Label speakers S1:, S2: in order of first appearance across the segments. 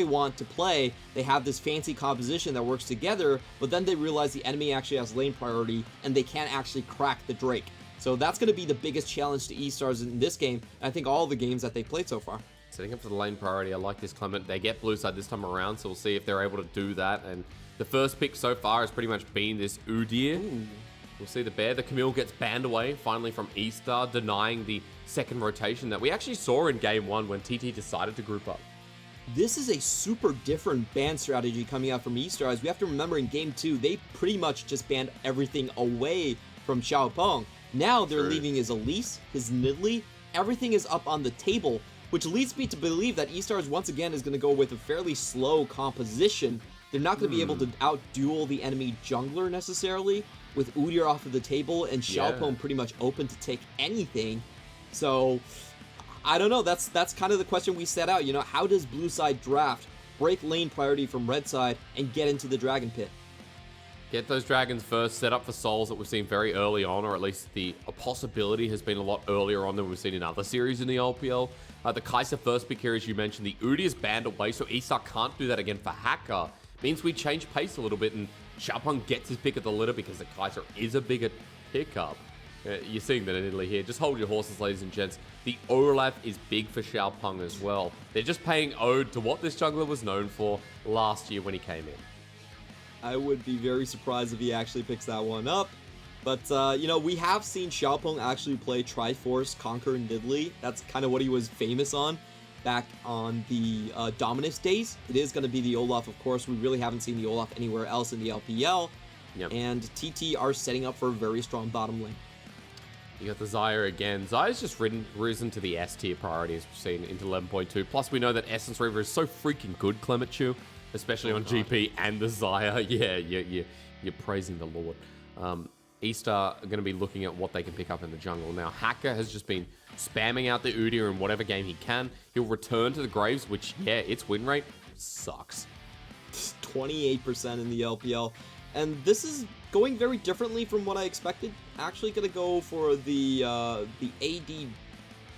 S1: want to play. They have this fancy composition that works together, but then they realize the enemy actually has lane priority and they can't actually crack the Drake. So that's going to be the biggest challenge to eStars in this game, and I think all the games that they've played so far.
S2: Setting up for the lane priority, I like this, Clement. They get blue side this time around, so we'll see if they're able to do that. And the first pick so far has pretty much been this Udyr. We'll see the bear. The Camille gets banned away, finally, from eStar, denying the second rotation that we actually saw in Game 1 when TT decided to group up.
S1: This is a super different ban strategy coming out from eStars. We have to remember in Game 2, they pretty much just banned everything away from Xiaopeng. Now they're leaving his Elise, his Nidalee, everything is up on the table, which leads me to believe that eStars once again is going to go with a fairly slow composition. They're not going to be able to outduel the enemy jungler necessarily, with Udyr off of the table and Xiaopeng pretty much open to take anything. So, I don't know, that's kind of the question we set out, you know, how does blue side draft, break lane priority from red side, and get into the Dragon Pit?
S2: Get those dragons first, set up for souls that we've seen very early on, or at least a possibility has been a lot earlier on than we've seen in other series in the LPL. The Kai'Sa first pick here, as you mentioned, the Udyr is banned away, so eStar can't do that again for Hacker. Means we change pace a little bit, and Xiaopeng gets his pick at the litter because the Kai'Sa is a bigger pickup. You're seeing that in Italy here. Just hold your horses, ladies and gents. The Olaf is big for Xiaopeng as well. They're just paying ode to what this jungler was known for last year when he came in.
S1: I would be very surprised if he actually picks that one up. But, you know, we have seen Xiaopeng actually play Triforce, Conquer, and Nidalee. That's kind of what he was famous on back on the Dominus days. It is going to be the Olaf, of course. We really haven't seen the Olaf anywhere else in the LPL. And TT are setting up for a very strong bottom lane.
S2: You got the Xayah again. Xayah's just risen to the S tier priority, as we've seen into 11.2. Plus, we know that Essence Reaver is so freaking good, Clement Chu. Especially on GP and the Xayah. Yeah, you're praising the Lord. eStar are going to be looking at what they can pick up in the jungle. Now, Hacker has just been spamming out the Udyr in whatever game he can. He'll return to the Graves, which, yeah, its win rate sucks.
S1: 28% in the LPL. And this is going very differently from what I expected. Actually going to go for the AD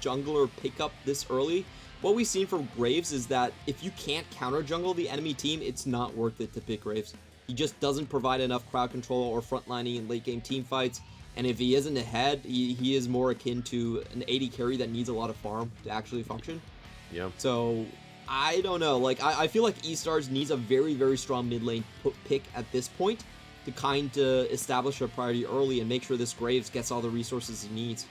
S1: jungler pickup this early. What we've seen from Graves is that if you can't counter jungle the enemy team, it's not worth it to pick Graves. He just doesn't provide enough crowd control or frontlining in late game team fights. And if he isn't ahead, he is more akin to an AD carry that needs a lot of farm to actually function.
S2: Yeah.
S1: So, I don't know. Like, I feel like eStars needs a very, very strong mid lane pick at this point to kind of establish a priority early and make sure this Graves gets all the resources he needs.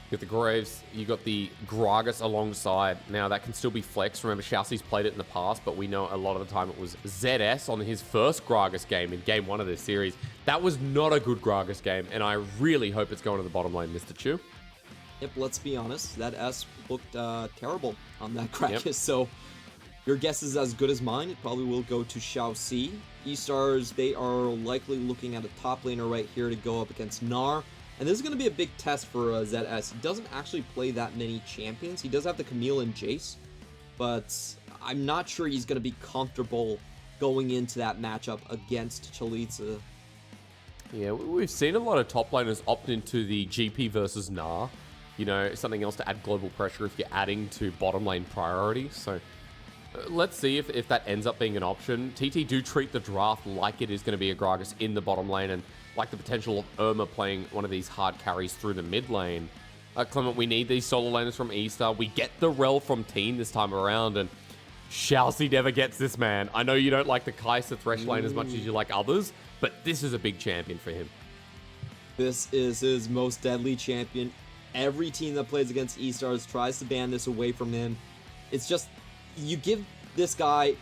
S2: You got the Graves, you got the Gragas alongside. Now, that can still be flexed. Remember, Xiaoxi's played it in the past, but we know a lot of the time it was ZS on his first Gragas game in Game 1 of this series. That was not a good Gragas game, and I really hope it's going to the bottom lane, Mr. Chu.
S1: Yep, let's be honest. That S looked terrible on that Gragas, so your guess is as good as mine. It probably will go to Xiaoxi. eStars, they are likely looking at a top laner right here to go up against Gnar. And this is going to be a big test for ZS. He doesn't actually play that many champions. He does have the Camille and Jace, but I'm not sure he's going to be comfortable going into that matchup against Chalitza.
S2: Yeah, we've seen a lot of top laners opt into the GP versus Gnar. You know, something else to add global pressure if you're adding to bottom lane priority. So let's see if that ends up being an option. TT do treat the draft like it is going to be a Gragas in the bottom lane, and like the potential of Irma playing one of these hard carries through the mid lane. Clement, we need these solo laners from eStar. We get the Rel from Teen this time around, and Xiaoxi never gets this, man. I know you don't like the Kai'Sa Thresh lane as much as you like others, but this is a big champion for him.
S1: This is his most deadly champion. Every team that plays against eStars tries to ban this away from him. It's just, you give this guy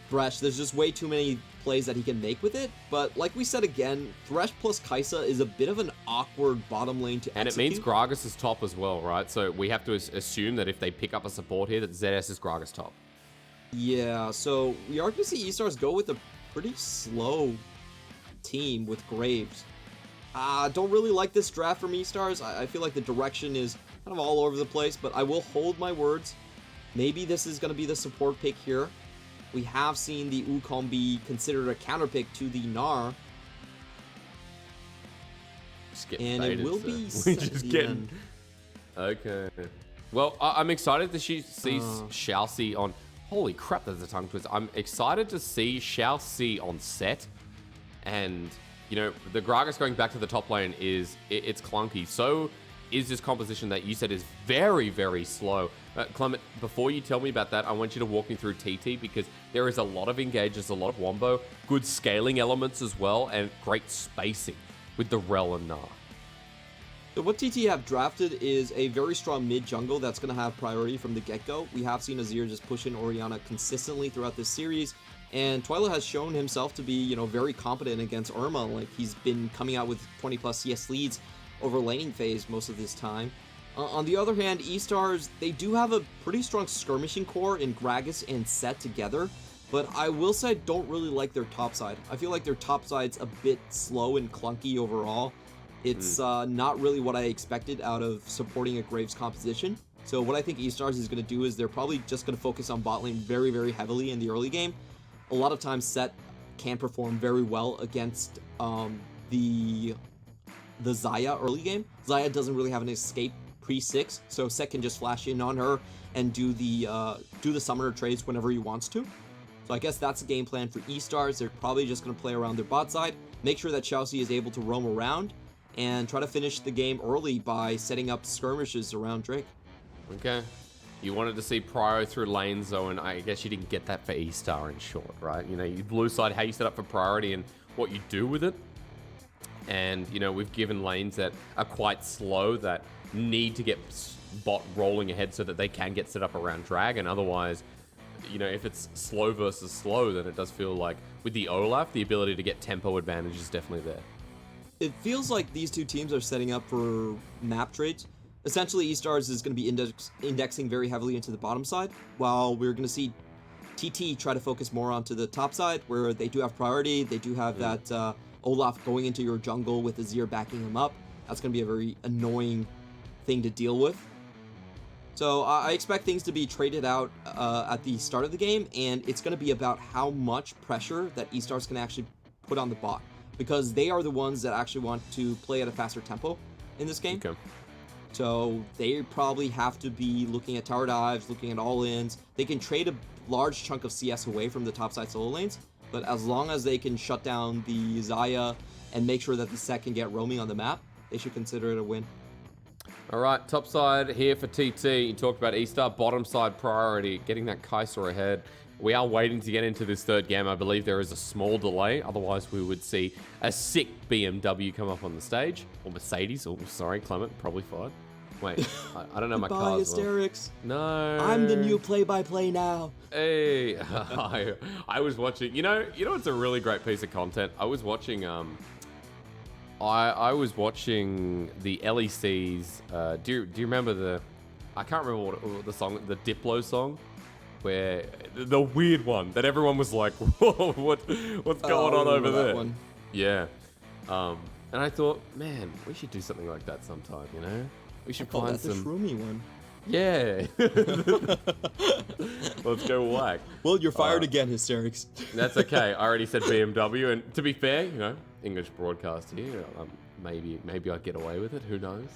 S1: Thresh, there's just way too many plays that he can make with it, but like we said again, Thresh plus Kai'Sa is a bit of an awkward bottom lane to
S2: and
S1: execute.
S2: It means Gragas is top as well, right? So we have to assume that if they pick up a support here, that ZS is Gragas top.
S1: Yeah, so we are going to see eStars go with a pretty slow team with Graves. Don't really like this draft from eStars. I feel like the direction is kind of all over the place, but I will hold my words. Maybe this is going to be the support pick here. We have seen the Wukong be considered a counter pick to the Gnar. And it will be
S2: we just getting... Okay. Well, I'm excited that she sees Xiaoxi on Holy crap, there's a tongue twister. I'm excited to see Xiao Si on set. And, you know, the Gragas going back to the top lane it's clunky. So is this composition that you said is very, very slow. Clement, before you tell me about that, I want you to walk me through TT because there is a lot of engages, a lot of wombo, good scaling elements as well, and great spacing with the Rel and Gnar.
S1: So what TT have drafted is a very strong mid jungle that's going to have priority from the get-go. We have seen Azir just push in Orianna consistently throughout this series, and Twyla has shown himself to be, you know, very competent against Irma. Like, he's been coming out with 20+ CS leads over laning phase most of this time. On the other hand, eStars, they do have a pretty strong skirmishing core in Gragas and Sett together, but I will say I don't really like their top side. I feel like their top side's a bit slow and clunky overall. It's not really what I expected out of supporting a Graves composition. So what I think eStars is going to do is they're probably just going to focus on bot lane very, very heavily in the early game. A lot of times Sett can perform very well against the Xayah early game. Xayah doesn't really have an escape pre-6, so Sett can just flash in on her and do the summoner trades whenever he wants to. So I guess that's the game plan for eStars. They're probably just going to play around their bot side, make sure that Xiao Si is able to roam around, and try to finish the game early by setting up skirmishes around Drake.
S2: Okay. You wanted to see Prio through lanes, though, and I guess you didn't get that for eStar in short, right? You know, you blue side, how you set up for priority and what you do with it. And, you know, we've given lanes that are quite slow that need to get bot rolling ahead so that they can get set up around Dragon. Otherwise, you know, if it's slow versus slow, then it does feel like with the Olaf, the ability to get tempo advantage is definitely there.
S1: It feels like these two teams are setting up for map trades. Essentially, eStars is going to be indexing very heavily into the bottom side, while we're going to see TT try to focus more onto the top side, where they do have priority. They do have that Olaf going into your jungle with Azir backing him up. That's going to be a very annoying thing to deal with. So I expect things to be traded out at the start of the game, and it's going to be about how much pressure that eStars can actually put on the bot, because they are the ones that actually want to play at a faster tempo in this game.
S2: Okay.
S1: So they probably have to be looking at tower dives, looking at all-ins. They can trade a large chunk of CS away from the topside solo lanes, but as long as they can shut down the Xayah and make sure that the Sett can get roaming on the map, they should consider it a win.
S2: All right, top side here for TT. You talked about eStar, bottom side priority, getting that Kai'Sa ahead. We are waiting to get into this third game. I believe there is a small delay. Otherwise, we would see a sick BMW come up on the stage. Or Mercedes. Oh, sorry, Clement. Probably fired. Wait, I don't know my
S1: Goodbye,
S2: car.
S1: hysterics.
S2: No. I'm
S1: the new play-by-play now.
S2: Hey, I was watching. You know, it's a really great piece of content. I was watching. I was watching the LECs. Do you remember the? I can't remember what the song, the Diplo song, where the weird one that everyone was like, "Whoa, what's going on over there?"
S1: One.
S2: Yeah. And I thought, man, we should do something like that sometime. You know, we should find
S1: some. The shroomy one.
S2: Yeah. Let's go whack.
S1: Well, you're fired again, hysterics.
S2: That's okay. I already said BMW, and to be fair, you know, English broadcast here. Maybe I'd get away with it. Who knows?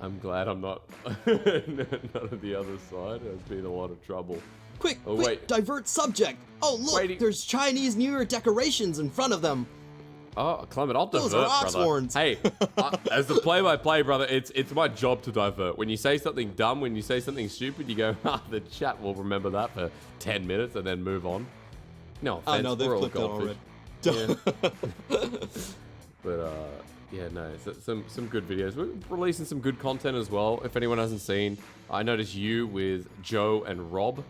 S2: I'm glad I'm not none of the other side. There's been a lot of trouble.
S1: Quick, divert subject. Oh, look, there's Chinese New Year decorations in front of them.
S2: Oh, Clement, I'll divert,
S1: Those are ox
S2: brother.
S1: horns.
S2: Hey, as the play-by-play, brother, it's my job to divert. When you say something dumb, when you say something stupid, you go, the chat will remember that for 10 minutes and then move on. No offense,
S1: I know, they've clipped it already.
S2: Yeah. But, yeah, no, some good videos. We're releasing some good content as well. If anyone hasn't seen, I noticed you with Joe and Rob,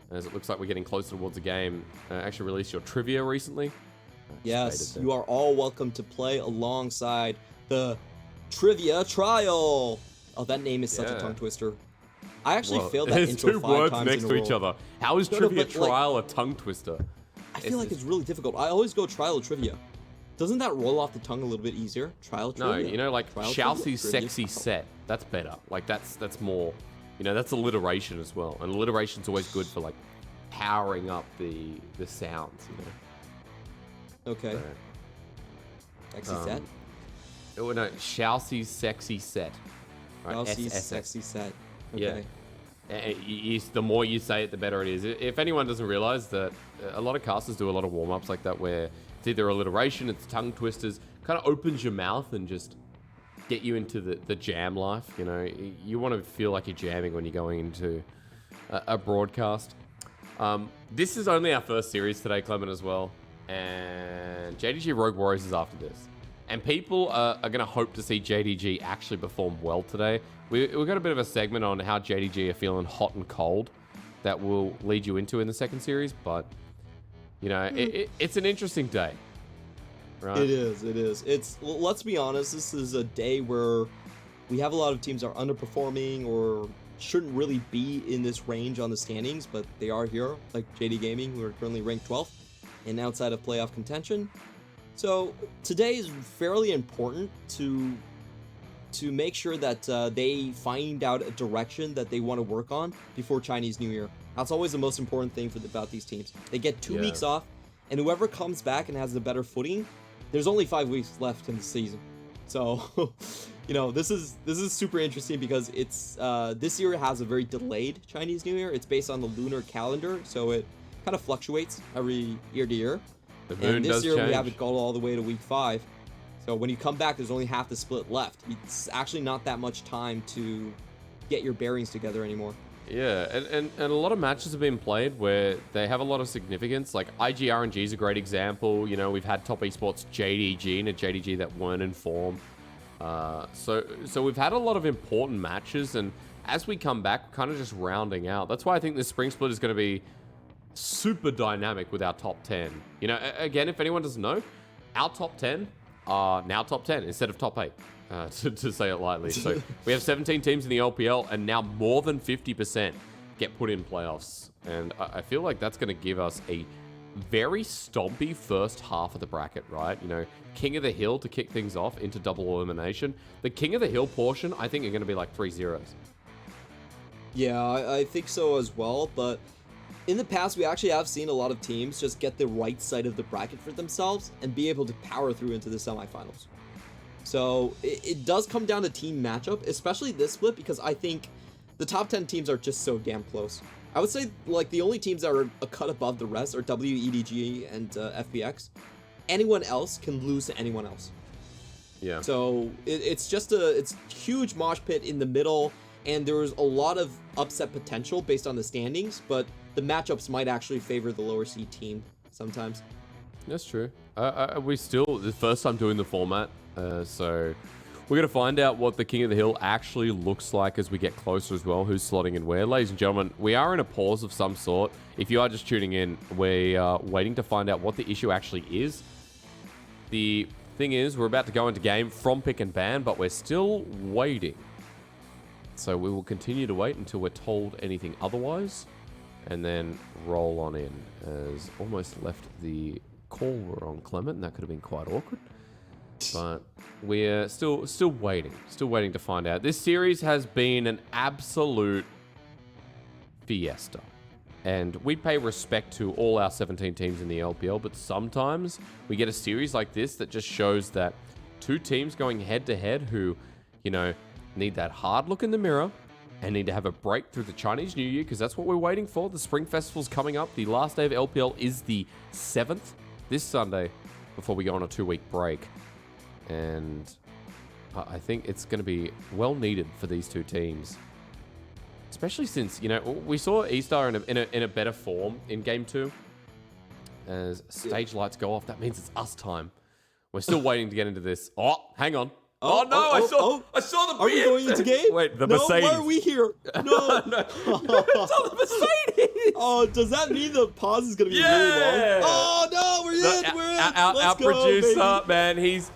S2: as it looks like we're getting closer towards the game, actually released your trivia recently.
S1: Yes, you are all welcome to play alongside the Trivia Trial. Oh, that name is such a tongue twister. I actually failed that intro 5 times in a row.
S2: There's two words next to each other. How is Trivia Trial a tongue twister?
S1: I feel like it's really difficult. I always go Trial Trivia. Doesn't that roll off the tongue a little bit easier? Trial Trivia.
S2: No, you know, like Xiaoxi's sexy set. That's better. Like that's more, you know, that's alliteration as well. And alliteration's always good for like powering up the sounds, you know.
S1: Okay. Sexy set?
S2: Oh, no, Xiaoxi's sexy set.
S1: Right, Xiaoxi's sexy set. Okay.
S2: Yeah. The more you say it, the better it is. If anyone doesn't realize that a lot of casters do a lot of warm-ups like that where it's either alliteration, it's tongue twisters, kind of opens your mouth and just get you into the jam life. You know, you want to feel like you're jamming when you're going into a broadcast. This is only our first series today, Clement, as well. And JDG Rogue Warriors is after this. And people are going to hope to see JDG actually perform well today. We've got a bit of a segment on how JDG are feeling hot and cold that we'll lead you into in the second series. But, you know, it's an interesting day. Right?
S1: It is. Let's be honest, this is a day where we have a lot of teams that are underperforming or shouldn't really be in this range on the standings, but they are here, like JD Gaming, who are currently ranked 12th and outside of playoff contention. So today is fairly important to make sure that they find out a direction that they want to work on before Chinese New Year. That's always the most important thing about these teams. They get 2 weeks off, and whoever comes back and has the better footing, there's only 5 weeks left in the season. So, you know, this is super interesting because it's this year has a very delayed Chinese New Year. It's based on the lunar calendar, so it kind of fluctuates every year to year.
S2: The moon
S1: and this
S2: does
S1: year
S2: change.
S1: we have it go all the way to week 5. So when you come back, there's only half the split left. It's actually not that much time to get your bearings together anymore.
S2: Yeah, and a lot of matches have been played where they have a lot of significance. Like IGRNG is a great example. You know, we've had top esports JDG and a JDG that weren't in form. So we've had a lot of important matches, and as we come back, we're kind of just rounding out. That's why I think this spring split is going to be super dynamic with our top 10. You know, again, if anyone doesn't know, our top 10 are now top 10 instead of top 8. To say it lightly. So we have 17 teams in the LPL, and now more than 50% get put in playoffs. And I feel like that's going to give us a very stompy first half of the bracket, right? You know, King of the Hill to kick things off into double elimination. The King of the Hill portion, I think, are going to be like 3 zeros.
S1: Yeah, I think so as well. But in the past, we actually have seen a lot of teams just get the right side of the bracket for themselves and be able to power through into the semifinals. So it does come down to team matchup, especially this split, because I think the top 10 teams are just so damn close. I would say like the only teams that are a cut above the rest are WEDG and FPX. Anyone else can lose to anyone else.
S2: Yeah.
S1: So it's just it's huge mosh pit in the middle, and there's a lot of upset potential based on the standings, but the matchups might actually favor the lower seed team sometimes.
S2: That's true. We still, the first time doing the format, so we're going to find out what the King of the Hill actually looks like as we get closer as well, who's slotting in where. Ladies and gentlemen, we are in a pause of some sort. If you are just tuning in, we are waiting to find out what the issue actually is. The thing is, we're about to go into game from pick and ban, but we're still waiting. So we will continue to wait until we're told anything otherwise, and then roll on in. As almost left the call wrong, Clement, and that could have been quite awkward. But we're still waiting to find out. This series has been an absolute fiesta, and we pay respect to all our 17 teams in the LPL, but sometimes we get a series like this that just shows that two teams going head to head who, you know, need that hard look in the mirror and need to have a break through the Chinese New Year, because that's what we're waiting for. The Spring Festival's coming up. The last day of LPL is the 7th, this Sunday, before we go on a 2-week break. And I think it's going to be well needed for these two teams, especially since, you know, we saw eStar in a better form in Game 2. As stage lights go off, that means it's us time. We're still waiting to get into this. Oh, hang on. I saw the
S1: Are we going into game?
S2: Wait, the
S1: no,
S2: Mercedes.
S1: Why are we here? No.
S2: It's on the Mercedes.
S1: Oh, does that mean the pause is going to be really long? Oh, no, we're in.
S2: Our
S1: go,
S2: producer,
S1: baby.
S2: man, he's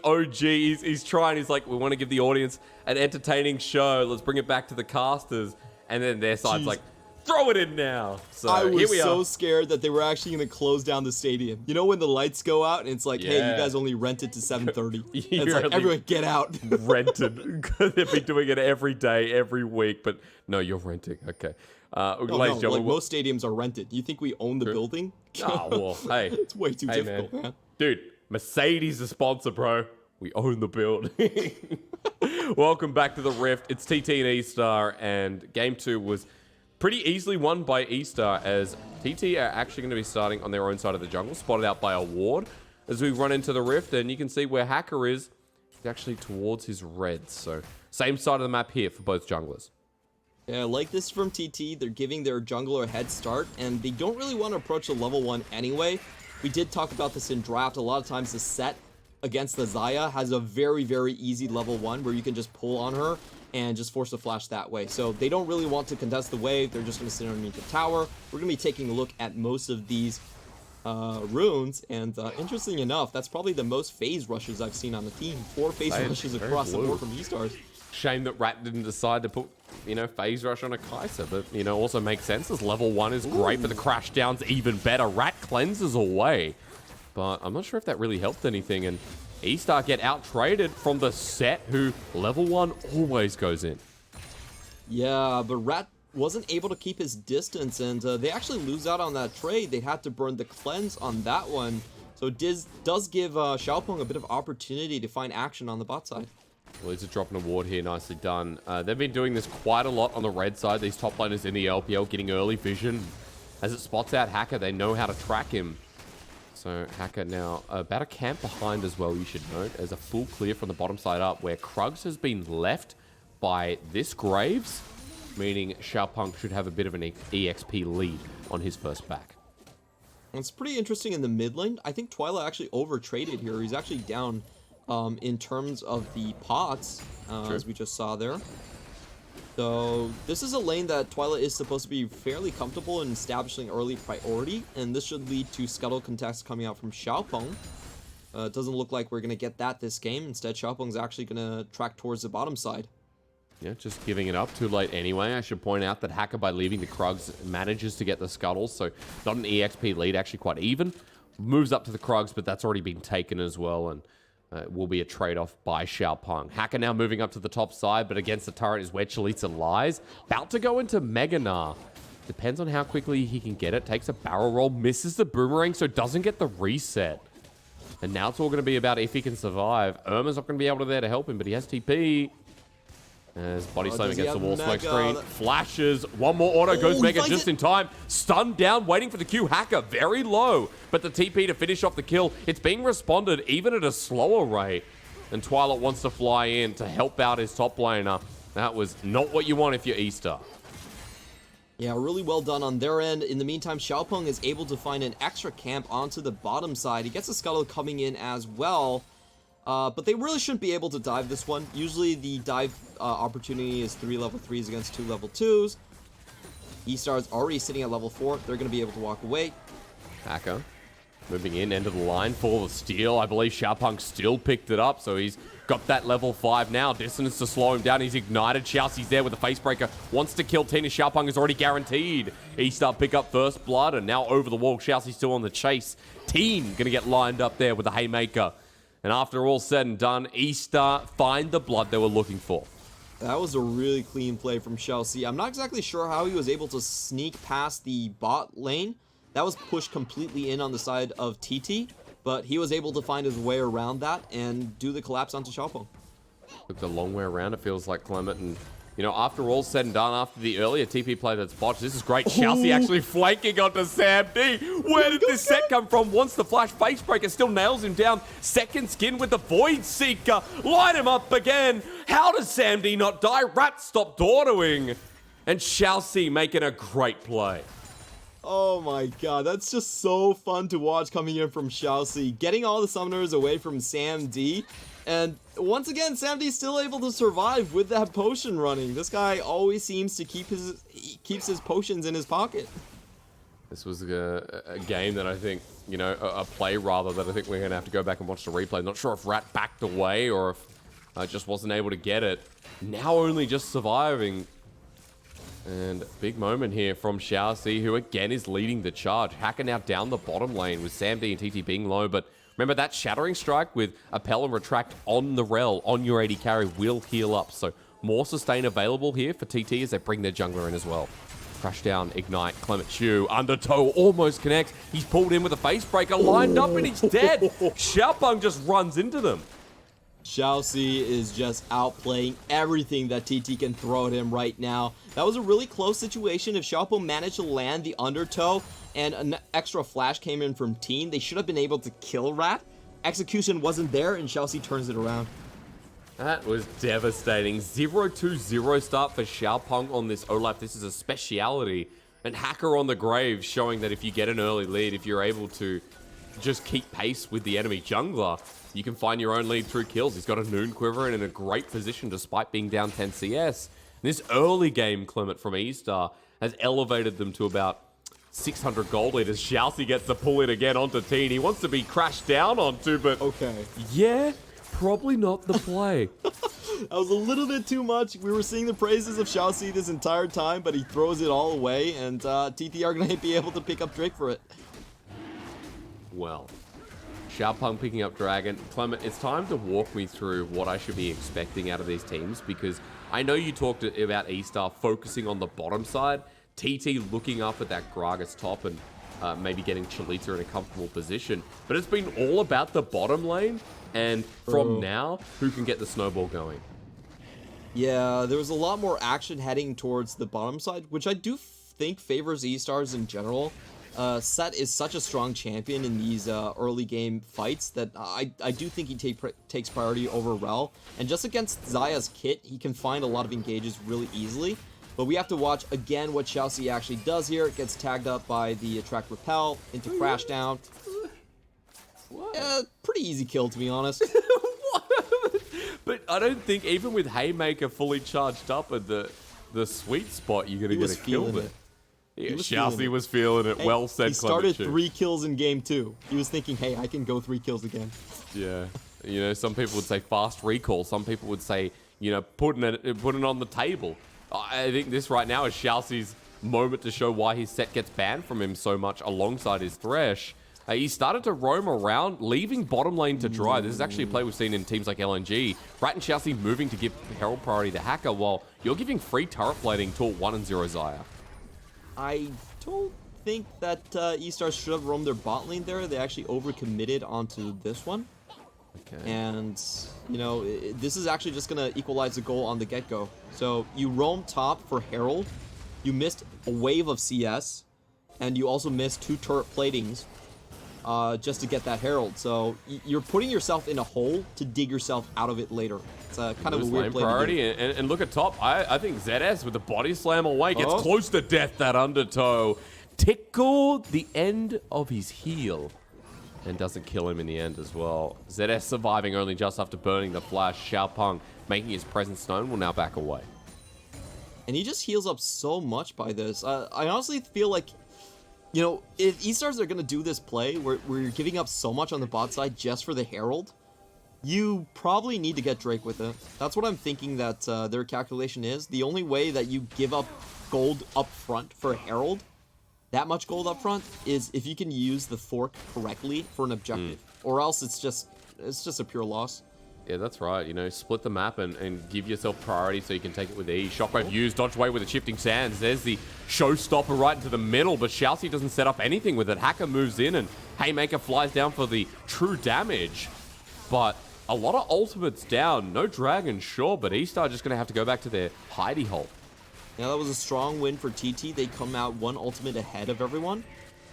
S2: OG. He's trying. He's like, we want to give the audience an entertaining show. Let's bring it back to the casters. And then their side's like, throw it in now. So
S1: I was
S2: here we
S1: so
S2: are.
S1: scared that they were actually going to close down the stadium. You know when the lights go out and it's like, hey, you guys only rented to 7:30. It's like, everyone get out.
S2: Rented. They've been doing it every day, every week. But no, you're renting. Okay. Ladies and gentlemen,
S1: most stadiums are rented. You think we own the building?
S2: Oh, well, hey.
S1: It's way too difficult, man.
S2: Dude, Mercedes is a sponsor, bro. We own the building. Welcome back to the Rift. It's TT and eStar, and game 2 was pretty easily won by eStar, as TT are actually going to be starting on their own side of the jungle, spotted out by a ward as we run into the Rift, and you can see where Hacker is. He's actually towards his reds, so same side of the map here for both junglers.
S1: Yeah, I like this from TT. They're giving their jungler a head start, and they don't really want to approach the level 1 anyway. We did talk about this in draft. A lot of times the set against the Xayah has a very, very easy level 1 where you can just pull on her and just force the flash that way. So they don't really want to contest the wave. They're just going to sit underneath the tower. We're going to be taking a look at most of these runes, and interesting enough, that's probably the most phase rushes I've seen on the team. 4 phase rushes across the board from eStars.
S2: Shame that Rat didn't decide to put, phase rush on a Kai'Sa, but, also makes sense as level 1 is great, but the crash down's even better. Rat cleanses away, but I'm not sure if that really helped anything, and eStar get out-traded from the set, who level 1 always goes in.
S1: Yeah, but Rat wasn't able to keep his distance, and they actually lose out on that trade. They had to burn the cleanse on that one, so it does give Xiaopeng a bit of opportunity to find action on the bot side.
S2: Well, he's dropping a ward here, nicely done. They've been doing this quite a lot on the red side. These top laners in the LPL getting early vision. As it spots out Hacker, they know how to track him. So Hacker now about a camp behind as well, you should note, as a full clear from the bottom side up, where Krugs has been left by this Graves, meaning Xiaopeng should have a bit of an EXP lead on his first back.
S1: It's pretty interesting in the mid lane. I think Twyla actually over-traded here. He's actually down in terms of the pots, as we just saw there. So this is a lane that Twyla is supposed to be fairly comfortable in establishing early priority, and this should lead to scuttle contest coming out from Xiaopeng. It doesn't look like we're going to get that this game. Instead, Xiaopeng's actually going to track towards the bottom side.
S2: Yeah, just giving it up too late anyway. I should point out that Hacker, by leaving the Krugs, manages to get the scuttles, so not an EXP lead, actually quite even. Moves up to the Krugs, but that's already been taken as well, and will be a trade-off by Xiaopeng. Hacker now moving up to the top side, but against the turret is where Chalitza lies. About to go into Mega Gnar. Depends on how quickly he can get it. Takes a barrel roll, misses the boomerang, so doesn't get the reset. And now it's all going to be about if he can survive. Irma's not going to be able to there to help him, but he has TP. As body slam against the wall, smoke screen, flashes, one more auto, goes Mega just in time. Stunned down, waiting for the Q. Hacker, very low, but the TP to finish off the kill. It's being responded even at a slower rate. And Twilight wants to fly in to help out his top laner. That was not what you want if you're eStar.
S1: Yeah, really well done on their end. In the meantime, Xiaopeng is able to find an extra camp onto the bottom side. He gets a scuttle coming in as well. But they really shouldn't be able to dive this one. Usually the dive opportunity is 3 level 3s against 2 level 2s. eStar's already sitting at level 4. They're going to be able to walk away.
S2: Hacker moving in, end of the line, full of steel. I believe Xiaopeng still picked it up, so he's got that level 5 now. Dissonance to slow him down. He's ignited. Xiaoxi's there with a face breaker. Wants to kill Tina. Xiaopeng is already guaranteed. eStar pick up first blood, and now over the wall. Xiaoxi's still on the chase. Teen going to get lined up there with the haymaker. And after all said and done, eStar find the blood they were looking for.
S1: That was a really clean play from Xiaoxi. I'm not exactly sure how he was able to sneak past the bot lane. That was pushed completely in on the side of TT, but he was able to find his way around that and do the collapse onto Xiaopeng.
S2: Took the long way around, it feels like, Clement. And, after all said and done, after the earlier TP play that's botched, this is great. Xiaoxi actually flanking onto Sam D. Where did this set come from? Wants the flash facebreaker, still nails him down. Second skin with the Void Seeker. Light him up again. How does Sam D not die? Rat stopped autoing. And Xiaoxi making a great play.
S1: Oh my god, that's just so fun to watch coming in from Xiaoxi. Getting all the summoners away from Sam D. And once again, Sam D's still able to survive with that potion running. This guy always seems to keeps his potions in his pocket.
S2: This was a game that I think, a play rather, that I think we're going to have to go back and watch the replay. Not sure if Rat backed away or if just wasn't able to get it. Now only just surviving. And big moment here from Xiaoxi, who again is leading the charge. Hacker now down the bottom lane with Sam D and TT being low, but remember that Shattering Strike with Appel and Retract on the rel, on your AD carry, will heal up. So more sustain available here for TT as they bring their jungler in as well. Crash down, ignite, Clement Chu, undertow, almost connects. He's pulled in with a face breaker, lined up and he's dead. Xiaopeng just runs into them.
S1: Xiaoxi is just outplaying everything that TT can throw at him right now. That was a really close situation. If Xiaopeng managed to land the undertow and an extra flash came in from Teen, they should have been able to kill Rat. Execution wasn't there, and Xiaoxi turns it around.
S2: That was devastating. 0-2-0 start for Xiaopeng on this Olaf. This is a speciality. And Hacker on the grave showing that if you get an early lead, if you're able to just keep pace with the enemy jungler, you can find your own lead through kills. He's got a Noon Quiver and in a great position despite being down 10 CS. This early game, Clement, from eStar has elevated them to about 600 gold leaders. Xiaoxi gets the pull in again onto Teen. He wants to be crashed down onto, but
S1: okay. Yeah,
S2: probably not the play.
S1: That was a little bit too much. We were seeing the praises of Xiaoxi this entire time, but he throws it all away, and TT are going to be able to pick up Drake for it.
S2: Well, Xiaopeng picking up Dragon. Clement, it's time to walk me through what I should be expecting out of these teams, because I know you talked about eStar focusing on the bottom side, TT looking up at that Gragas top and maybe getting Chalita in a comfortable position, but it's been all about the bottom lane, and from now, who can get the snowball going?
S1: Yeah, there was a lot more action heading towards the bottom side, which I do think favors eStars in general. Set is such a strong champion in these early game fights that I do think he takes priority over Rel. And just against Xayah's kit, he can find a lot of engages really easily. But we have to watch again what Xiaoxi actually does here. It gets tagged up by the Attract Repel into Crash Down. Pretty easy kill, to be honest.
S2: But I don't think even with Haymaker fully charged up at the sweet spot, you're going to get a kill there. Yeah, Xiaoxi was feeling it. Hey, well said,
S1: he started 3 kills in game 2. He was thinking, hey, I can go 3 kills again.
S2: Yeah. You know, some people would say fast recall. Some people would say, you know, putting it on the table. I think this right now is Xiaoxi's moment to show why his set gets banned from him so much alongside his Thresh. He started to roam around, leaving bottom lane to dry. This is actually a play we've seen in teams like LNG. Rat and Xiaoxi moving to give Herald priority to Hacker, while you're giving free turret plating to 1-0 Xayah.
S1: I don't think that eStars should have roamed their bot lane there. They actually overcommitted onto this one. Okay. And, you know, this is actually just going to equalize the goal on the get-go. So you roam top for Herald, you missed a wave of CS, and you also missed 2 turret platings just to get that Herald. So you're putting yourself in a hole to dig yourself out of it later. It's kind of a weird play
S2: priority. And look at top. I think ZS with the body slam away gets close to death, that undertow. Tickled the end of his heel. And doesn't kill him in the end as well. ZS surviving only just after burning the flash. Xiaopeng making his presence known will now back away.
S1: And he just heals up so much by this. I honestly feel like, you know, if eStars are going to do this play where you're giving up so much on the bot side just for the Herald, you probably need to get Drake with it. That's what I'm thinking that their calculation is. The only way that you give up gold up front for a Herald, that much gold up front, is if you can use the fork correctly for an objective. Or else it's just a pure loss.
S2: Yeah, that's right. You know, split the map and give yourself priority so you can take it with ease. Shockwave used, dodge away with the shifting sands. There's the showstopper right into the middle, but Xiaoxi doesn't set up anything with it. Hacker moves in and Haymaker flies down for the true damage. But a lot of ultimates down. No dragon, sure, but eStar just going to have to go back to their hidey hole.
S1: Yeah, that was a strong win for TT. They come out 1 ultimate ahead of everyone.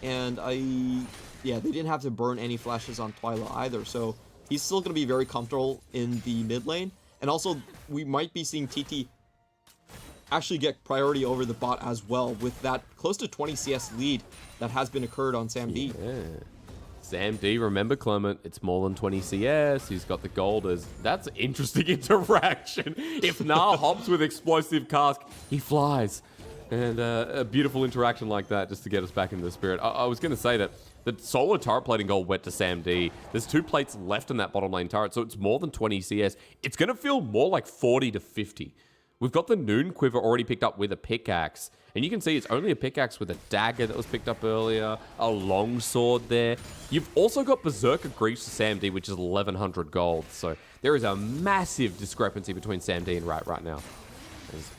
S1: And they didn't have to burn any flashes on Twyla either. So he's still going to be very comfortable in the mid lane. And also, we might be seeing TT actually get priority over the bot as well with that close to 20 CS lead that has been occurred on Sam D.
S2: Yeah. Sam D, remember, Clement, it's more than 20 CS. He's got the gold as... That's an interesting interaction. If Nah hops with explosive cask, he flies. And a beautiful interaction like that just to get us back into the spirit. I was going to say that the solo turret plating gold went to Sam D. There's 2 plates left in that bottom lane turret, so it's more than 20 CS. It's going to feel more like 40 to 50. We've got the Noon Quiver already picked up with a pickaxe. And you can see it's only a pickaxe with a dagger that was picked up earlier, a long sword there. You've also got Berserker Greaves to Sam D, which is 1,100 gold. So there is a massive discrepancy between Sam D and Rat right now.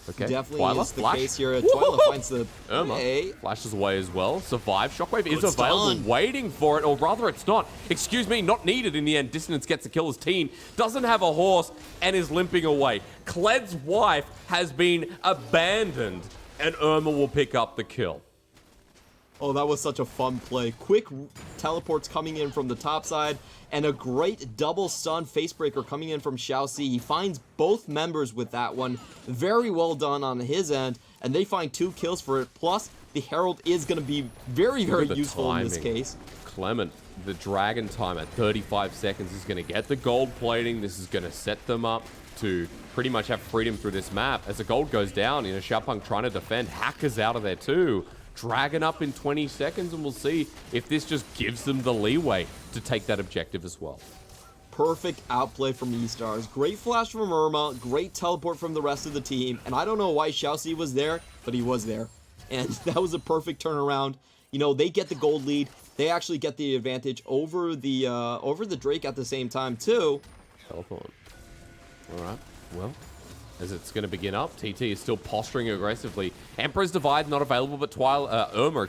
S2: Okay,
S1: Definitely
S2: Twyla,
S1: is the
S2: flash.
S1: case here. Twyla finds the
S2: Irma
S1: play.
S2: flashes away as well. Survive. Shockwave is
S1: Good
S2: available,
S1: stun.
S2: waiting for it, or rather it's not. Excuse me, not needed in the end. Dissonance gets a kill as Teen doesn't have a horse and is limping away. Kled's wife has been abandoned, and Irma will pick up the kill.
S1: Oh, that was such a fun play. Quick teleports coming in from the top side, and a great double stun facebreaker coming in from Xiaoxi. He finds both members with that one. Very well done on his end, and they find 2 kills for it. Plus, the Herald is going to be very, very useful in this case.
S2: Clement, the Dragon time at 35 seconds is going to get the gold plating. This is going to set them up to pretty much have freedom through this map. As the gold goes down, Xiaopeng trying to defend. Hacker's out of there too. Dragon up in 20 seconds, and we'll see if this just gives them the leeway to take that objective as well.
S1: Perfect outplay from eStars. Great flash from Irma. Great teleport from the rest of the team. And I don't know why Xiaoxi was there, but he was there. And that was a perfect turnaround. They get the gold lead. They actually get the advantage over the Drake at the same time too.
S2: Teleport. All right. Well, as it's going to begin up, TT is still posturing aggressively. Emperor's Divide not available, but Irma,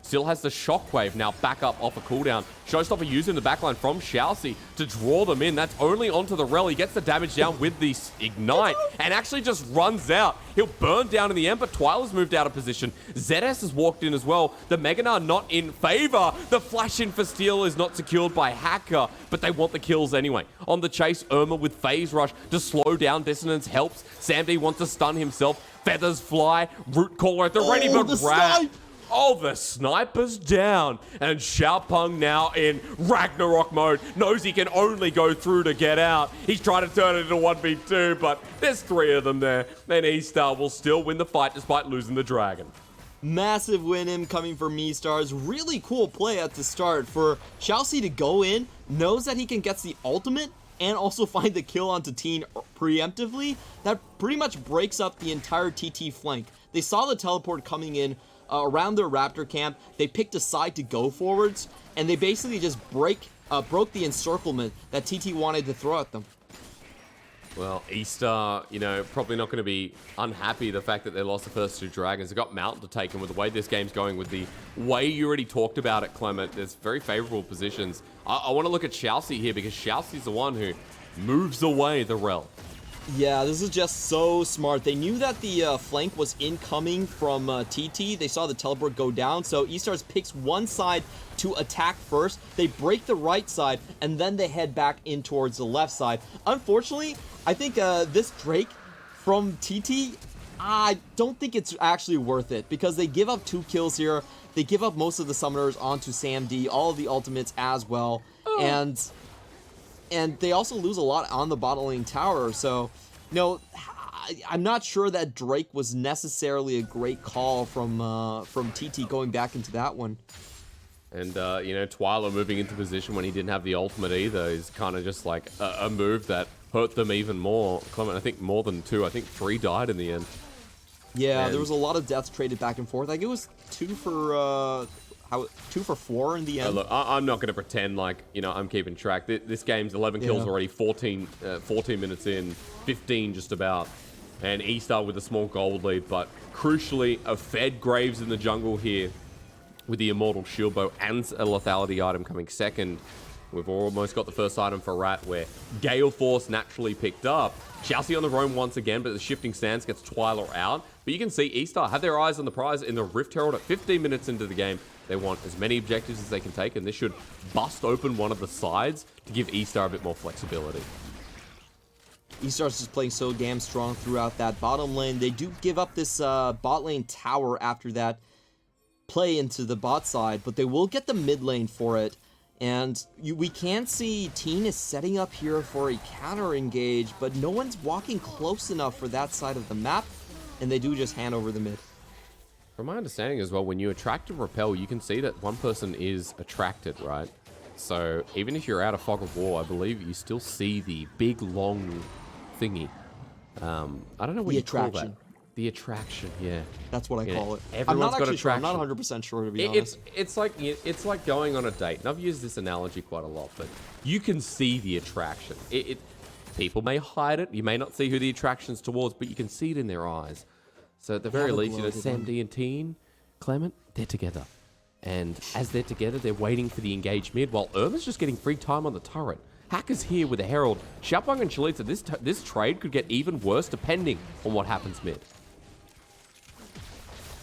S2: still has the Shockwave now back up off a cooldown. Showstopper using the backline from Xiaoxi to draw them in. That's only onto the Rel. He gets the damage down with the Ignite and actually just runs out. He'll burn down in the end, but Twyla's moved out of position. ZS has walked in as well. The Meganar not in favor. The flash in for Steel is not secured by Hacker, but they want the kills anyway. On the chase, Irma with Phase Rush to slow down Dissonance helps. Samd wants to stun himself. Feathers fly. Root Caller at the ready, but Rat. Oh, the sniper's down. And Xiaopeng now in Ragnarok mode. Knows he can only go through to get out. He's trying to turn it into 1v2, but there's 3 of them there. And eStar will still win the fight despite losing the Dragon.
S1: Massive win in coming from eStars. Really cool play at the start for Xiaoxi to go in. Knows that he can get the ultimate and also find the kill onto Teen preemptively. That pretty much breaks up the entire TT flank. They saw the teleport coming in around their Raptor camp. They picked a side to go forwards, and they basically just broke the encirclement that TT wanted to throw at them.
S2: Well, eStar, probably not going to be unhappy the fact that they lost the first 2 Dragons. They got Mountain to take them with the way this game's going, with the way you already talked about it, Clement. There's very favorable positions. I want to look at Xiaoxi here because Xiaoxi's the one who moves away the Rel.
S1: Yeah, this is just so smart. They knew that the flank was incoming from TT. They saw the teleport go down, so eStars picks one side to attack first. They break the right side, and then they head back in towards the left side. Unfortunately, I think this Drake from TT, I don't think it's actually worth it, because they give up 2 kills here. They give up most of the summoners onto SamD, all of the ultimates as well, and they also lose a lot on the bot lane tower. So, I'm not sure that Drake was necessarily a great call from TT going back into that one.
S2: And, Twyla moving into position when he didn't have the ultimate either is kind of just like a move that hurt them even more. Clement, I think more than 2. I think 3 died in the end.
S1: Yeah, there was a lot of deaths traded back and forth. I think it was 2 for 4 in the end.
S2: Look, I'm not going to pretend like, I'm keeping track. This game's 11 kills already, 14 minutes in, 15 just about. And eStar with a small gold lead, but crucially, a Fed Graves in the jungle here with the Immortal Shield Bow and a lethality item coming second. We've almost got the first item for Rat, where Gale Force naturally picked up. Xiaoxi on the roam once again, but the shifting stance gets Twyla out. But you can see eStar have their eyes on the prize in the Rift Herald at 15 minutes into the game. They want as many objectives as they can take, and this should bust open one of the sides to give eStar a bit more flexibility.
S1: eStar's just playing so damn strong throughout that bottom lane. They do give up this bot lane tower after that play into the bot side, but they will get the mid lane for it. And we can see Teen is setting up here for a counter engage, but no one's walking close enough for that side of the map, and they do just hand over the mid.
S2: From my understanding as well, when you attract and repel, you can see that one person is attracted, right? So even if you're out of Fog of War, I believe you still see the big, long thingy. I don't know what you call that. The attraction, yeah.
S1: That's what I call it.
S2: I'm not actually
S1: sure. I'm not 100% sure, to be honest.
S2: It's like going on a date. And I've used this analogy quite a lot, but you can see the attraction. People may hide it. You may not see who the attraction's towards, but you can see it in their eyes. So at the very least, Sam D and Teen, Clement, they're together. And as they're together, they're waiting for the engaged mid, while Irma's just getting free time on the turret. Hacker's here with a Herald. Xiaopeng and Chalitza, this trade could get even worse depending on what happens mid.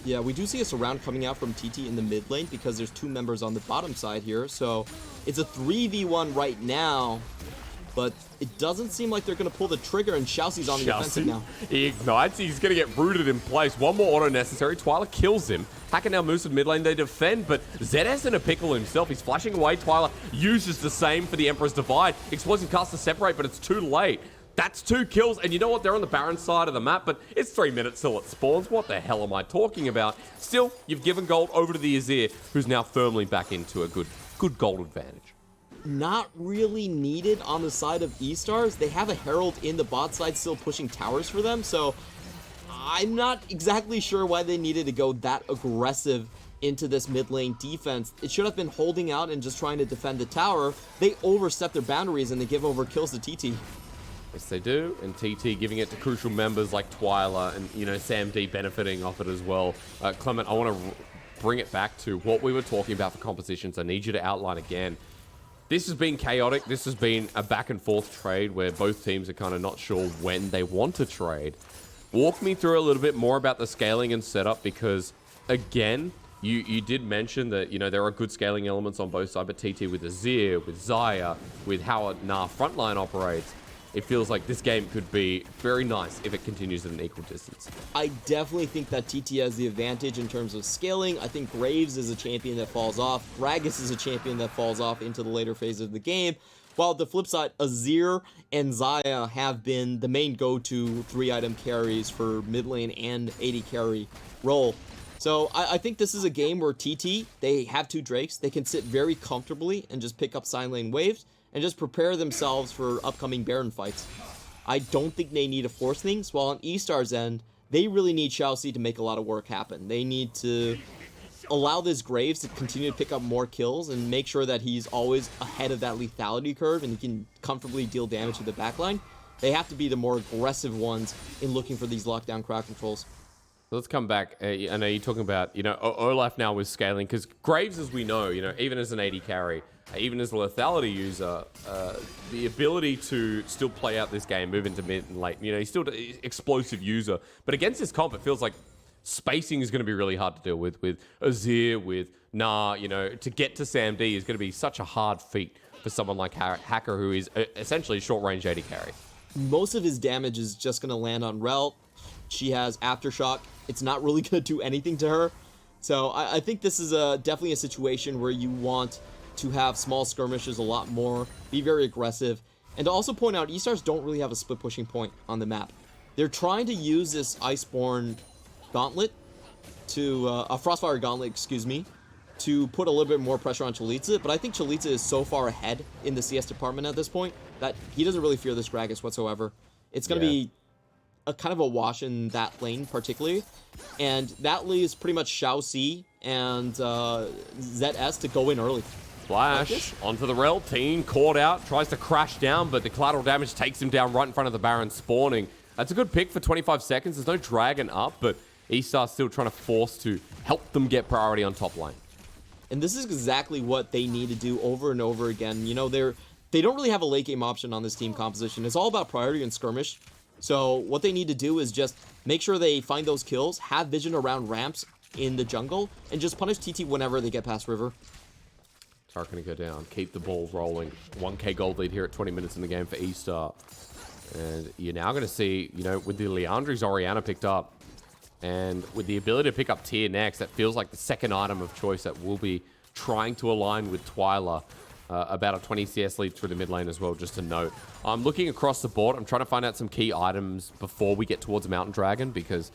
S1: Yeah, we do see a surround coming out from TT in the mid lane because there's 2 members on the bottom side here. So it's a 3v1 right now, but it doesn't seem like they're going to pull the trigger, and Xiaoxi's on the offensive now.
S2: He ignites, he's going to get rooted in place. One more auto necessary. Twyla kills him. Hacker now moves to mid lane, they defend, but ZS in a pickle himself. He's flashing away. Twyla uses the same for the Emperor's Divide. Explosive cast to separate, but it's too late. That's 2 kills, and you know what? They're on the Baron side of the map, but it's 3 minutes till it spawns. What the hell am I talking about? Still, you've given gold over to the Azir, who's now firmly back into a good gold advantage.
S1: Not really needed on the side of eStars. They have a Herald in the bot side still pushing towers for them, so I'm not exactly sure why they needed to go that aggressive into this mid lane defense. It should have been holding out and just trying to defend the tower. They overstep their boundaries and they give over kills to TT.
S2: Yes, they do, and TT giving it to crucial members like Twyla and, you know, Sam D benefiting off it as well. Clement, I want to bring it back to what we were talking about for compositions. I need you to outline again. This has been chaotic. This has been a back and forth trade where both teams are kind of not sure when they want to trade. Walk me through a little bit more about the scaling and setup, because, again, you did mention that, you know, there are good scaling elements on both sides, but TT with Azir, with Xayah, with how Nah frontline operates, it feels like this game could be very nice if it continues at an equal distance.
S1: I definitely think that TT has the advantage in terms of scaling. I think Graves is a champion that falls off. Gragas is a champion that falls off into the later phase of the game. While the flip side, Azir and Xayah have been the main go-to 3-item carries for mid lane and AD carry role. So I think this is a game where TT, they have 2 Drakes. They can sit very comfortably and just pick up side lane waves and just prepare themselves for upcoming Baron fights. I don't think they need to force things, while on eStar's end, they really need Xiaoxi to make a lot of work happen. They need to allow this Graves to continue to pick up more kills and make sure that he's always ahead of that lethality curve and he can comfortably deal damage to the backline. They have to be the more aggressive ones in looking for these lockdown crowd controls.
S2: Let's come back. I know you're talking about, you know, Olaf now with scaling, because Graves, as we know, you know, even as an AD carry, even as a lethality user, the ability to still play out this game, move into mid and late, you know, he's still an explosive user. But against this comp, it feels like spacing is going to be really hard to deal with Azir, with Nah, you know, to get to Sam D is going to be such a hard feat for someone like Hacker, who is essentially a short-range AD carry.
S1: Most of his damage is just going to land on Rel. She has Aftershock. It's not really going to do anything to her. So I think this is definitely a situation where you want to have small skirmishes a lot more, be very aggressive, and to also point out, eStars don't really have a split pushing point on the map. They're trying to use this Iceborne Gauntlet to, a Frostfire Gauntlet, excuse me, to put a little bit more pressure on Chalitza, but I think Chalitza is so far ahead in the CS department at this point that he doesn't really fear this Gragas whatsoever. It's going to be a kind of a wash in that lane particularly, and that leaves pretty much Xiaoxi and ZS to go in early.
S2: Flash onto the Rel. Teen caught out, tries to crash down, but the collateral damage takes him down right in front of the Baron spawning. That's a good pick for 25 seconds. There's no dragon up, but eStar's still trying to force to help them get priority on top lane.
S1: And this is exactly what they need to do over and over again. You know, they don't really have a late game option on this team composition. It's all about priority and skirmish. So what they need to do is just make sure they find those kills, have vision around ramps in the jungle, and just punish TT whenever they get past river.
S2: Tark gonna go down, keep the ball rolling. 1k gold lead here at 20 minutes in the game for eStar. And you're now gonna see, you know, with the Leandri's Orianna picked up, and with the ability to pick up tier next, that feels like the second item of choice that will be trying to align with Twyla. About a 20 CS lead through the mid lane as well, just to note. I'm looking across the board. I'm trying to find out some key items before we get towards Mountain Dragon, because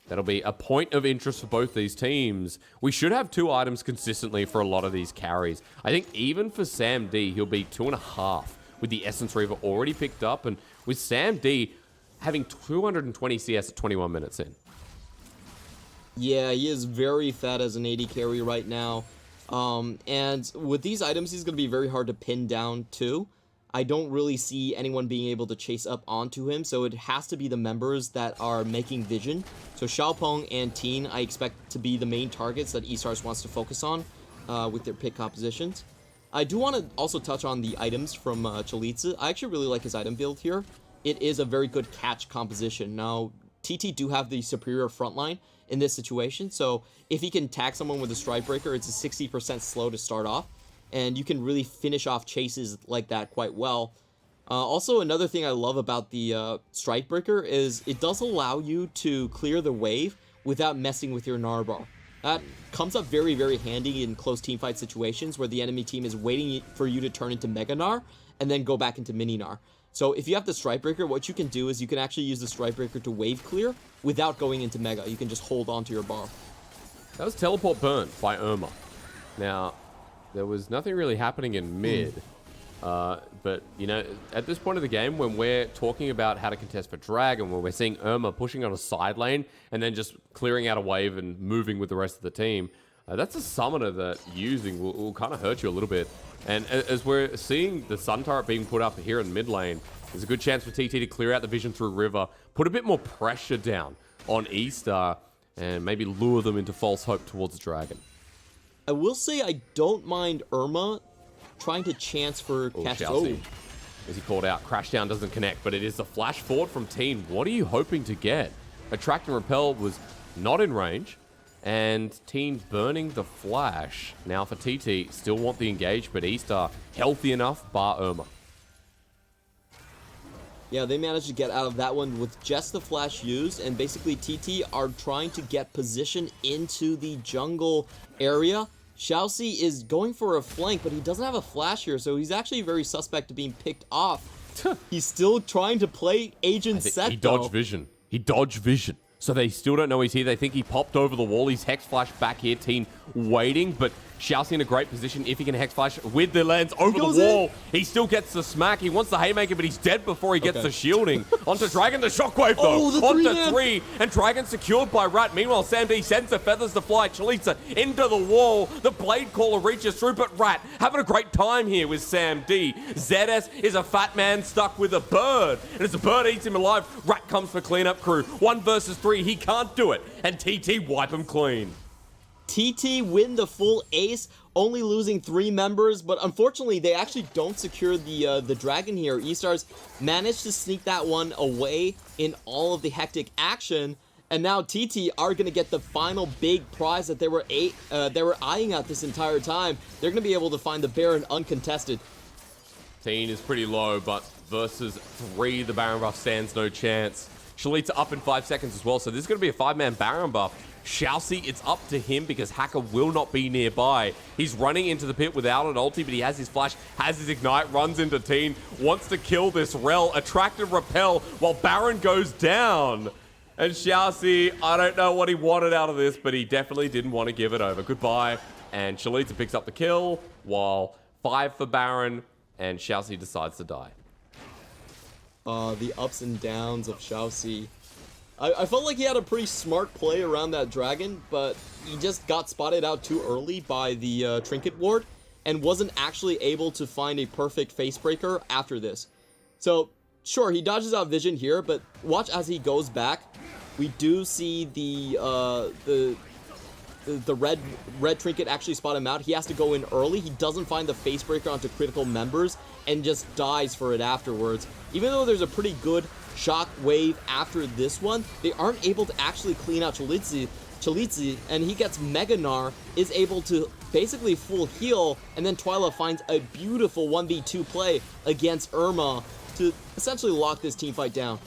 S2: that'll be a point of interest for both these teams. We should have 2 items consistently for a lot of these carries. I think even for Sam D, he'll be 2.5 with the Essence Reaver already picked up, and with Sam D having 220 CS at 21 minutes in.
S1: Yeah, he is very fat as an AD carry right now. And with these items, he's going to be very hard to pin down too. I don't really see anyone being able to chase up onto him, so it has to be the members that are making vision. So Xiaopeng and Teen, I expect to be the main targets that eStars wants to focus on with their pick compositions. I do want to also touch on the items from Chalitza. I actually really like his item build here. It is a very good catch composition. Now, TT do have the superior frontline in this situation, so if he can tag someone with a Strike Breaker, it's a 60% slow to start off, and you can really finish off chases like that quite well. Also, another thing I love about the Strike Breaker is it does allow you to clear the wave without messing with your Narbar. That comes up very, very handy in close teamfight situations where the enemy team is waiting for you to turn into Mega Gnar and then go back into Mini Gnar. So if you have the Strike Breaker, what you can do is you can actually use the Strike Breaker to wave clear without going into Mega. You can just hold onto your bar.
S2: That was teleport burn by Irma. Now, there was nothing really happening in mid. But, you know, at this point of the game, when we're talking about how to contest for Dragon, when we're seeing Irma pushing on a side lane and then just clearing out a wave and moving with the rest of the team, that's a summoner that using will kind of hurt you a little bit. And as we're seeing the Sun Turret being put up here in mid lane, there's a good chance for TT to clear out the vision through River, put a bit more pressure down on eStar, and maybe lure them into false hope towards the Dragon.
S1: I will say I don't mind Irma trying to chance for catches. Oh,
S2: as he called out, Crashdown doesn't connect, but it is the flash forward from Teen. What are you hoping to get? Attract and Repel was not in range, and Teen burning the flash. Now for TT, still want the engage, but eStar healthy enough, bar Irma.
S1: Yeah, they managed to get out of that one with just the flash used, and basically TT are trying to get position into the jungle area. Xiaoxi is going for a flank, but he doesn't have a flash here, so he's actually very suspect of being picked off. He's still trying to play Agent Set,
S2: He dodged vision. He dodged vision. So they still don't know he's here. They think he popped over the wall. He's Hex Flash back here. Teen waiting, but Xiaoxi in a great position if he can Hex Flash with the lens over the wall. He still gets the smack. He wants the Haymaker, but he's dead before he gets the shielding. Onto Dragon, the Shockwave though. Onto three, and Dragon secured by Rat. Meanwhile, Sam D sends the feathers to fly. Chalitza into the wall. The Blade Caller reaches through, but Rat having a great time here with Sam D. ZS is a fat man stuck with a bird, and as the bird eats him alive, Rat comes for cleanup crew. 1 versus 3, he can't do it, and TT wipe him clean.
S1: TT win the full ace, only losing 3 members, but unfortunately they actually don't secure the dragon here. eStars managed to sneak that one away in all of the hectic action, and now TT are going to get the final big prize that they were eyeing out this entire time. They're going to be able to find the Baron uncontested.
S2: Teen is pretty low, but versus 3, the Baron buff stands no chance. Chalitza up in 5 seconds as well, so this is going to be a 5-man Baron buff. Xiaoxi, it's up to him because Hacker will not be nearby. He's running into the pit without an ulti, but he has his flash, has his ignite, runs into Teen, wants to kill this Rel, attract and repel while Baron goes down. And Xiaoxi, I don't know what he wanted out of this, but he definitely didn't want to give it over. Goodbye. And Chalitza picks up the kill while 5 for Baron, and Xiaoxi decides to die.
S1: The ups and downs of Xiaoxi. I felt like he had a pretty smart play around that dragon, but he just got spotted out too early by the trinket ward and wasn't actually able to find a perfect face breaker after this. So, sure, he dodges out vision here, but watch as he goes back. We do see the red trinket actually spot him out. He has to go in early. He doesn't find the face breaker onto critical members and just dies for it afterwards. Even though there's a pretty good shock wave after this one, they aren't able to actually clean out Chalitza, and he gets Mega Gnar, is able to basically full heal, and then Twyla finds a beautiful 1v2 play against Irma to essentially lock this teamfight down.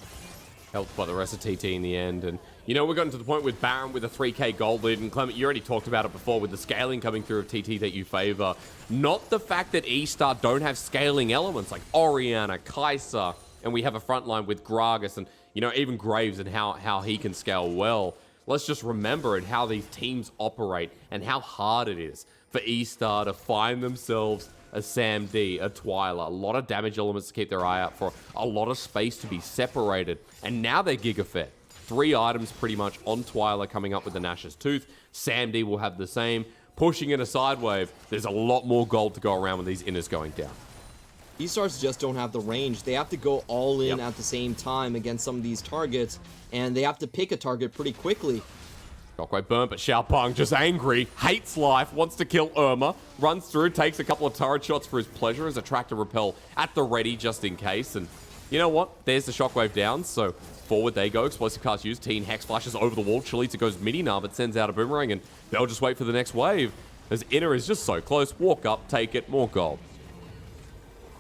S2: Helped by the rest of TT in the end, and you know, we're getting to the point with Baron with a 3k gold lead, and Clement, you already talked about it before with the scaling coming through of TT that you favor. Not the fact that eStar don't have scaling elements like Orianna, Kai'Sa, and we have a front line with Gragas and, you know, even Graves and how he can scale well. Let's just remember it, how these teams operate and how hard it is for eStar to find themselves a Sam D, a Twyla, a lot of damage elements to keep their eye out for, a lot of space to be separated, and now they're Giga-Fed. 3 items pretty much on Twyla coming up with the Nash's Tooth. Sam D will have the same. Pushing in a side wave, there's a lot more gold to go around with these inners going down.
S1: eStars just don't have the range. They have to go all in at the same time against some of these targets, and they have to pick a target pretty quickly.
S2: Shockwave burn, but Xiaopeng just angry, hates life, wants to kill Irma, runs through, takes a couple of turret shots for his pleasure as a tractor repel at the ready just in case. And you know what? There's the Shockwave down, so forward they go. Explosive cast used. Teen Hex flashes over the wall. Chalitza goes midi now, but sends out a boomerang, and they'll just wait for the next wave. As Inner is just so close. Walk up, take it, more gold.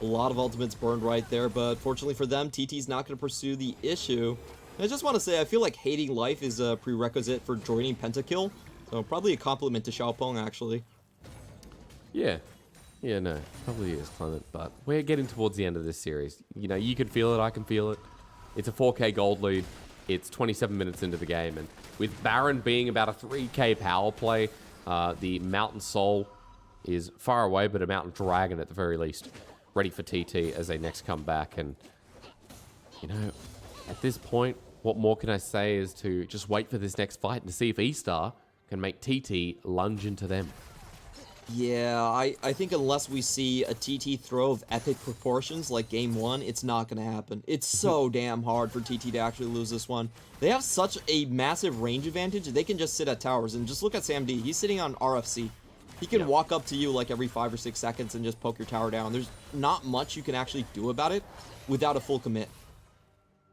S1: A lot of ultimates burned right there, but fortunately for them, TT's not going to pursue the issue. I just want to say, I feel like hating life is a prerequisite for joining Pentakill. So probably a compliment to Xiaopeng, actually.
S2: Yeah, no, probably is, Clement. But we're getting towards the end of this series. You know, you can feel it, I can feel it. It's a 4K gold lead. It's 27 minutes into the game. And with Baron being about a 3K power play, the Mountain Soul is far away, but a Mountain Dragon at the very least, ready for TT as they next come back. And, you know, at this point, what more can I say is to just wait for this next fight and to see if eStar can make TT lunge into them.
S1: Yeah, I think unless we see a TT throw of epic proportions like Game 1, it's not going to happen. It's so damn hard for TT to actually lose this one. They have such a massive range advantage, they can just sit at towers. And just look at Sam D. He's sitting on RFC. He can walk up to you like every 5 or 6 seconds and just poke your tower down. There's not much you can actually do about it without a full commit.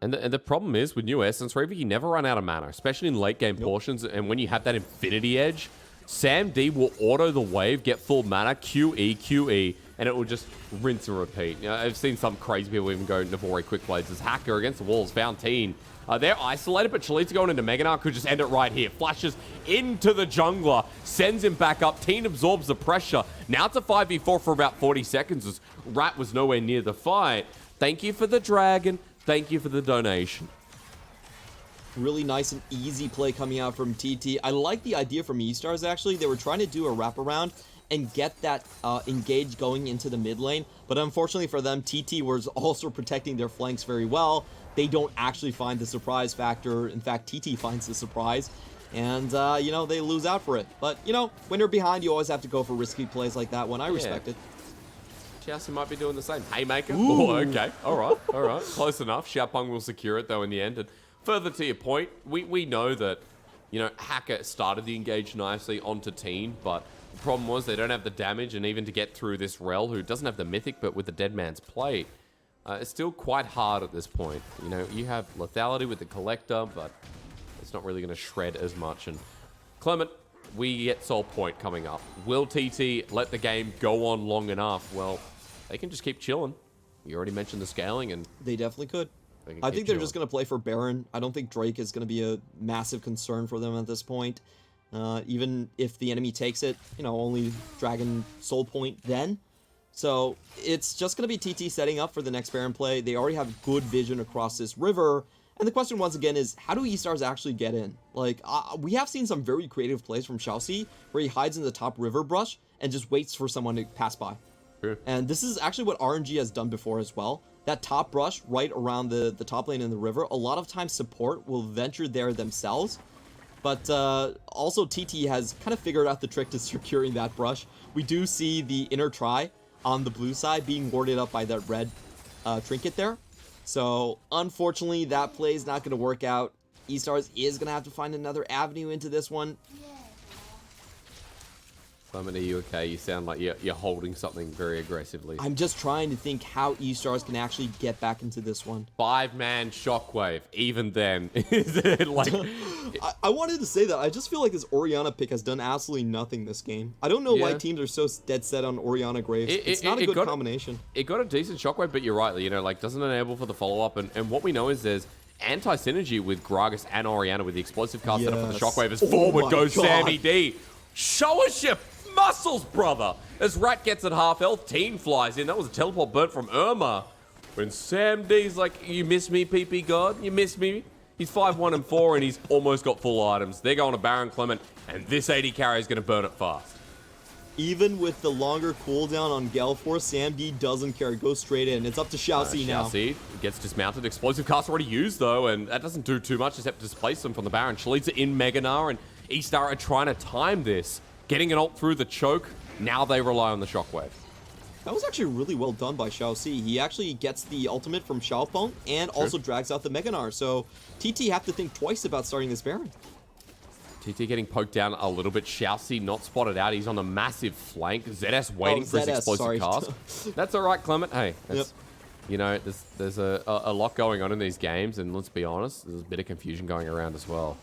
S2: And the problem is, with new Essence Reaver, you never run out of mana, especially in late game portions. And when you have that Infinity Edge, Sam D will auto the wave, get full mana, QE, and it will just rinse and repeat. You know, I've seen some crazy people even go Navori Quick Blades as Hacker against the walls, found Teen. They're isolated, but Chalitza going into Mega Narc could just end it right here. Flashes into the jungler, sends him back up. Teen absorbs the pressure. Now it's a 5v4 for about 40 seconds as Rat was nowhere near the fight. Thank you for the dragon. Thank you for the donation.
S1: Really nice and easy play coming out from TT. I like the idea from eStars, actually. They were trying to do a wraparound and get that engage going into the mid lane. But unfortunately for them, TT was also protecting their flanks very well. They don't actually find the surprise factor. In fact, TT finds the surprise. And, you know, they lose out for it. But, you know, when you're behind, you always have to go for risky plays like that one. I respect it.
S2: Chelsea might be doing the same. Haymaker. Oh, okay. All right. Close enough. Xiaopeng will secure it, though, in the end. And further to your point, we know that, you know, Hacker started the engage nicely onto Teen, but the problem was they don't have the damage, and even to get through this Rel, who doesn't have the Mythic, but with the Dead Man's Plate, it's still quite hard at this point. You know, you have lethality with the Collector, but it's not really going to shred as much. And Clement, we get Soul Point coming up. Will TT let the game go on long enough? Well, they can just keep chilling. You already mentioned the scaling, and
S1: they definitely could. I think they're just going to play for Baron. I don't think Drake is going to be a massive concern for them at this point. Even if the enemy takes it, you know, only Dragon Soul Point then. So it's just going to be TT setting up for the next Baron play. They already have good vision across this river. And the question once again is, how do eStars actually get in? Like, we have seen some very creative plays from Chelsea where he hides in the top river brush and just waits for someone to pass by.
S2: Sure.
S1: And this is actually what RNG has done before as well. That top brush right around the top lane in the river, a lot of times support will venture there themselves. But also TT has kind of figured out the trick to securing that brush. We do see the inner try on the blue side being warded up by that red trinket there. So unfortunately, that play is not going to work out. eStars is going to have to find another avenue into this one.
S2: Simon, are you okay? You sound like you're holding something very aggressively.
S1: I'm just trying to think how eStars can actually get back into this one.
S2: 5-man Shockwave. Even then, is it like?
S1: I wanted to say that. I just feel like this Orianna pick has done absolutely nothing this game. I don't know why teams are so dead set on Orianna Graves. It's not a good combination.
S2: It got a decent Shockwave, but you're right. You know, like doesn't enable for the follow up, and what we know is there's anti-synergy with Gragas and Orianna with the explosive cast set up for the Shockwave. As forward goes Sammy D. Show us your muscles, brother! As Rat gets at half health, Teen flies in. That was a teleport burnt from Irma. When Sam D's like, you miss me, PP God? You miss me? He's 5-1-4 and he's almost got full items. They're going to Baron Clement, and this 80 carry is going to burn it fast.
S1: Even with the longer cooldown on Gale Force, Sam D doesn't care. It goes straight in. It's up to Xiaoxi now.
S2: Xiaoxi gets dismounted. Explosive cast already used, though, and that doesn't do too much except displace them from the Baron. Chalitza in Mega Gnar, and eStar are trying to time this. Getting an ult through the choke. Now they rely on the Shockwave.
S1: That was actually really well done by Xiao Si. He actually gets the ultimate from Xiaopeng and also drags out the Mega Gnar. So TT have to think twice about starting this Baron.
S2: TT getting poked down a little bit. Xiao Si not spotted out. He's on a massive flank. ZS waiting for his explosive cast. That's all right, Clement. Hey, that's, you know, there's a lot going on in these games, and let's be honest, there's a bit of confusion going around as well.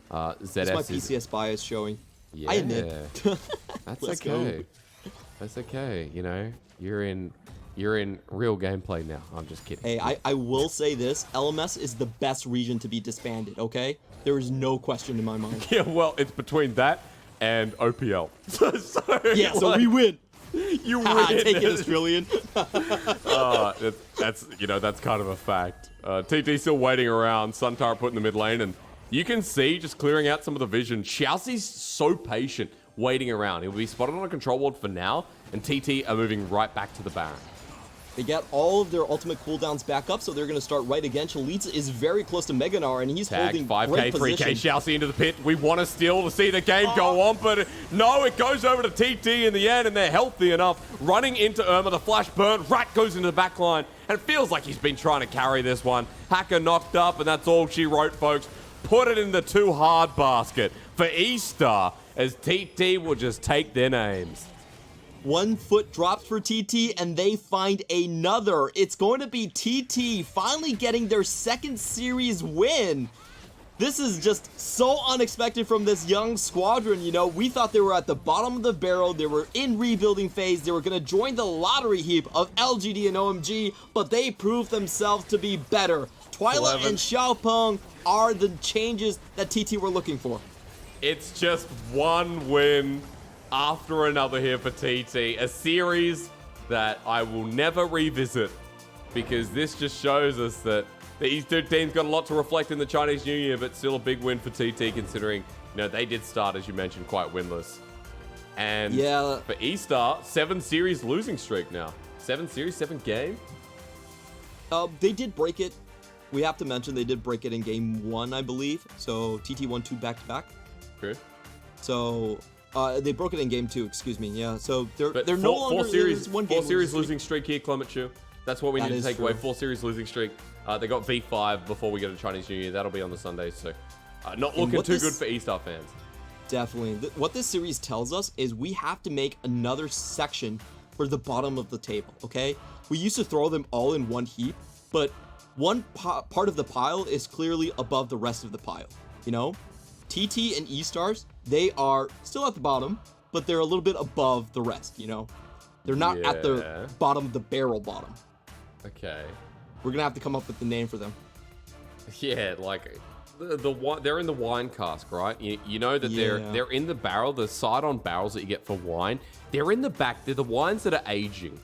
S2: ZS
S1: That's my PCS bias showing.
S2: Yeah.
S1: I admit.
S2: That's okay. That's okay. You know, you're in real gameplay now. I'm just kidding.
S1: Hey, I will say this. LMS is the best region to be disbanded, okay? There is no question in my mind.
S2: Yeah, well, it's between that and OPL.
S1: So we win.
S2: You win.
S1: Take it, Australian.
S2: That's kind of a fact. TT still waiting around. Suntar put in the mid lane, and you can see just clearing out some of the vision. Xiaoxi's so patient, waiting around. He'll be spotted on a control board for now, and TT are moving right back to the Baron.
S1: They get all of their ultimate cooldowns back up, so they're going to start right again. Chalitza is very close to Mega Gnar, and he's holding
S2: 5k,
S1: great
S2: 3k,
S1: position.
S2: Xiaoxi into the pit. We want to steal to see the game go on, but no, it goes over to TT in the end, and they're healthy enough. Running into Irma, the flash burn, Rat goes into the back line, and it feels like he's been trying to carry this one. Hacker knocked up, and that's all she wrote, folks. Put it in the too hard basket for eStar, as TT will just take their names.
S1: 1 foot drops for TT, and they find another. It's going to be TT finally getting their second series win. This is just so unexpected from this young squadron, you know. We thought they were at the bottom of the barrel. They were in rebuilding phase. They were going to join the lottery heap of LGD and OMG, but they proved themselves to be better. Twyla and Xiaopeng are the changes that TT were looking for.
S2: It's just one win after another here for TT. A series that I will never revisit, because this just shows us that these two teams got a lot to reflect in the Chinese New Year, but still a big win for TT, considering, you know, they did start, as you mentioned, quite winless. And for eStar, 7 series losing streak now. 7 series, 7 game.
S1: They did break it. We have to mention they did break it in game 1, I believe. So TT won 2 back-to-back.
S2: Good.
S1: So they broke it in game 2, excuse me. Yeah, so they're no longer
S2: four series losing streak here, Clement Chu. That's what we need to take away. 4 series losing streak. They got V5 before we go to Chinese New Year. That'll be on the Sundays, so not looking too good for eStar fans.
S1: Definitely. What this series tells us is we have to make another section for the bottom of the table, okay? We used to throw them all in one heap, but one part of the pile is clearly above the rest of the pile, you know? TT and eStars, they are still at the bottom, but they're a little bit above the rest, you know? They're not at the bottom of the barrel bottom.
S2: Okay.
S1: We're gonna have to come up with the name for them.
S2: Yeah, like they're in the wine cask, right? You know that they're in the barrel, the side-on barrels that you get for wine. They're in the back. They're the wines that are aging.